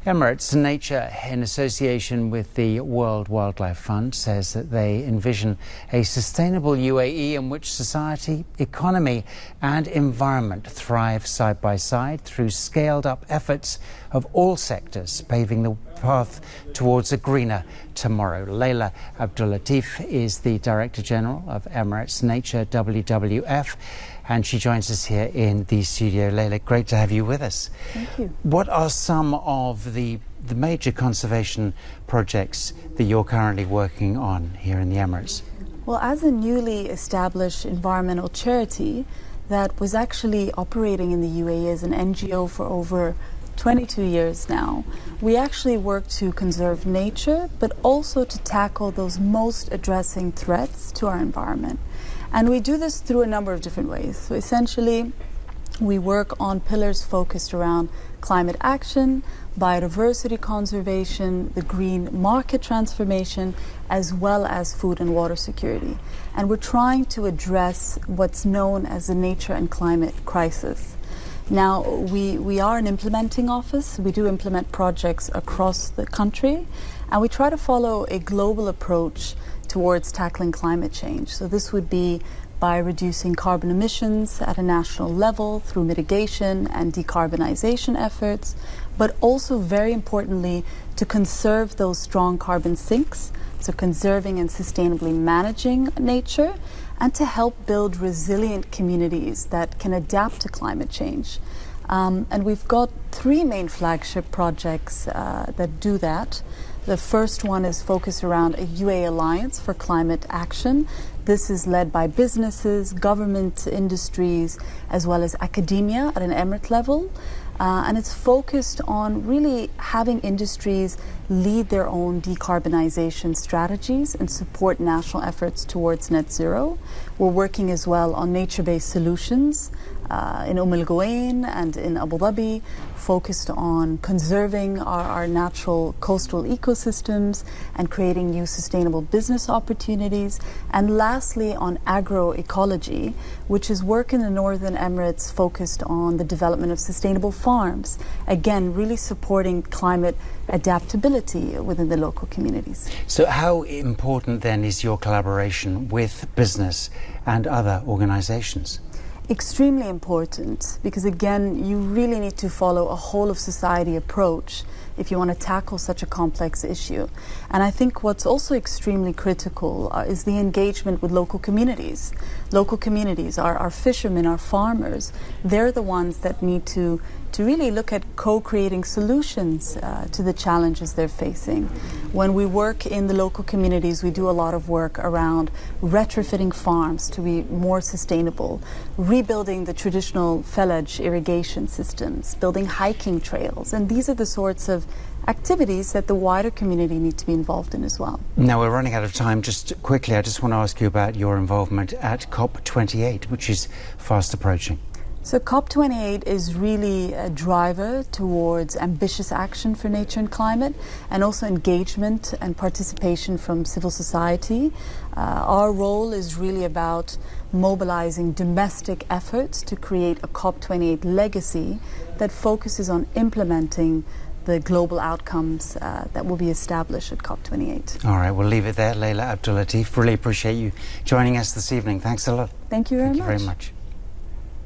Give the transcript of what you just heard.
Emirates Nature, in association with the World Wildlife Fund, says that they envision a sustainable UAE in which society, economy and environment thrive side by side through scaled-up efforts of all sectors, paving the path towards a greener tomorrow. Layla Abdul-Latif is the Director General of Emirates Nature-WWF, and she joins us here in the studio. Layla, great to have you with us. Thank you. What are some of the major conservation projects that you're currently working on here in the Emirates? Well, as a newly established environmental charity that was actually operating in the UAE as an NGO for over 22 years now, we actually work to conserve nature, but also to tackle those most addressing threats to our environment. And we do this through a number of different ways. So essentially, we work on pillars focused around climate action, biodiversity conservation, the green market transformation, as well as food and water security. And we're trying to address what's known as the nature and climate crisis. Now, we are an implementing office. We do implement projects across the country, and we try to follow a global approach towards tackling climate change. So this would be by reducing carbon emissions at a national level through mitigation and decarbonization efforts, but also very importantly to conserve those strong carbon sinks, so conserving and sustainably managing nature, and to help build resilient communities that can adapt to climate change. And we've got three main flagship projects that do that. The first one is focused around a UAE Alliance for Climate Action. This is led by businesses, government, industries, as well as academia at an emirate level. And it's focused on really having industries lead their own decarbonization strategies and support national efforts towards net zero. We're working as well on nature-based solutions in Al Quwain and in Abu Dhabi, focused on conserving our natural coastal ecosystems and creating new sustainable business opportunities. And lastly, on agroecology, which is work in the Northern Emirates focused on the development of sustainable farms, again, really supporting climate adaptability within the local communities. So how important then is your collaboration with business and other organizations? Extremely important, because again, you really need to follow a whole of society approach if you want to tackle such a complex issue. And I think what's also extremely critical is the engagement with local communities. Local communities, our fishermen, our farmers, they're the ones that need to really look at co-creating solutions to the challenges they're facing. When we work in the local communities, we do a lot of work around retrofitting farms to be more sustainable, rebuilding the traditional fellage irrigation systems, building hiking trails, and these are the sorts of activities that the wider community need to be involved in as well. Now we're running out of time. Just quickly, I just want to ask you about your involvement at COP28, which is fast approaching. So COP28 is really a driver towards ambitious action for nature and climate, and also engagement and participation from civil society. Our role is really about mobilizing domestic efforts to create a COP28 legacy that focuses on implementing the global outcomes that will be established at COP28. All right, we'll leave it there. Layla Abdul-Latif, really appreciate you joining us this evening. Thanks a lot. Thank you very much. Thank you very much.